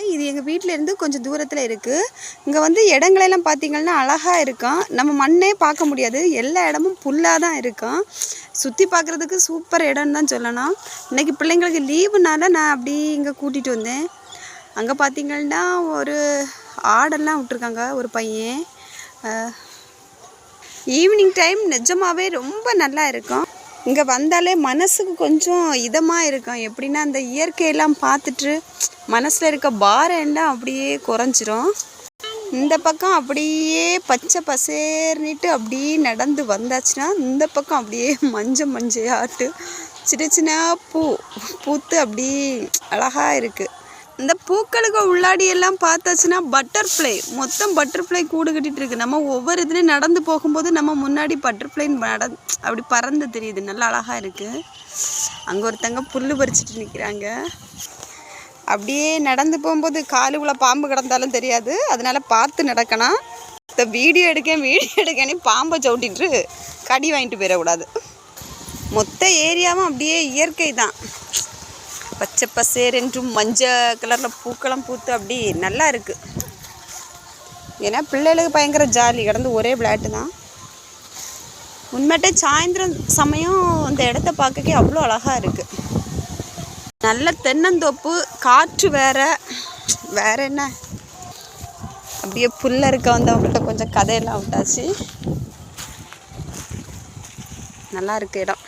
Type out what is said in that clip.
இது எங்கள் வீட்டிலேருந்து கொஞ்சம் தூரத்தில் இருக்குது. இங்கே வந்து இடங்களெல்லாம் பார்த்திங்கன்னா அழகாக இருக்கும். நம்ம மண்ணே பார்க்க முடியாது, எல்லா இடமும் புல்லாக தான் இருக்கும். சுற்றி பார்க்குறதுக்கு சூப்பர் இடம்னு தான் சொல்லணும். இன்றைக்கி பிள்ளைங்களுக்கு லீவுனால நான் அப்படி இங்கே கூட்டிகிட்டு வந்தேன். அங்கே பார்த்திங்கன்னா ஒரு ஆடெல்லாம் விட்ருக்காங்க ஒரு பையன். ஈவினிங் டைம் நிஜமாகவே ரொம்ப நல்லா இருக்கும். இங்கே வந்தாலே மனசுக்கு கொஞ்சம் இதமாக இருக்கும். எப்படின்னா அந்த இயற்கையெல்லாம் பார்த்துட்டு மனசில் இருக்க பாரம் எல்லாம் அப்படியே குறைஞ்சிரும். இந்த பக்கம் அப்படியே பச்சை பசேர்னிட்டு அப்படியே நடந்து வந்தாச்சுன்னா இந்த பக்கம் அப்படியே மஞ்சையாட்டு சின்ன சின்ன பூத்து அப்படியே அழகாக இருக்குது. இந்த பூக்களுக்கு உள்ளாடியெல்லாம் பார்த்தாச்சுன்னா பட்டர்ஃப்ளை, மொத்தம் பட்டர்ஃப்ளை கூடு கட்டிகிட்டு இருக்குது. நம்ம ஒவ்வொரு இதுலேயும் நடந்து போகும்போது நம்ம முன்னாடி பட்டர்ஃப்ளை அப்படி பறந்து தெரியுது, நல்லா அழகாக இருக்குது. அங்கே ஒருத்தங்க புல் பறிச்சிட்டு நிற்கிறாங்க. அப்படியே நடந்து போகும்போது காலுக்குள்ளே பாம்பு கிடந்தாலும் தெரியாது, அதனால் பார்த்து நடக்கணும். இந்த வீடியோ எடுக்கன்னு பாம்பை சவுட்டிட்டு கடி வாங்கிட்டு போயிடக்கூடாது. மொத்த ஏரியாவும் அப்படியே இயற்கை தான். பச்சை பசேர் என்றும் மஞ்சள் கலரில் பூக்கெல்லாம் பூத்து அப்படி நல்லா இருக்குது. ஏன்னா பிள்ளைகளுக்கு பயங்கர ஜாலி, கிடந்து ஒரே விளையாட்டு தான். உண்மையிட்டே சாயந்தரம் சமயம் அந்த இடத்த பார்க்கவே அவ்வளோ அழகாக இருக்குது. நல்ல தென்னந்தோப்பு, காற்று வேற என்ன, அப்படியே புல்ல இருக்க வந்தவங்கள்ட்ட கொஞ்சம் கதையெல்லாம் விட்டாச்சு. நல்லா இருக்கு இடம்.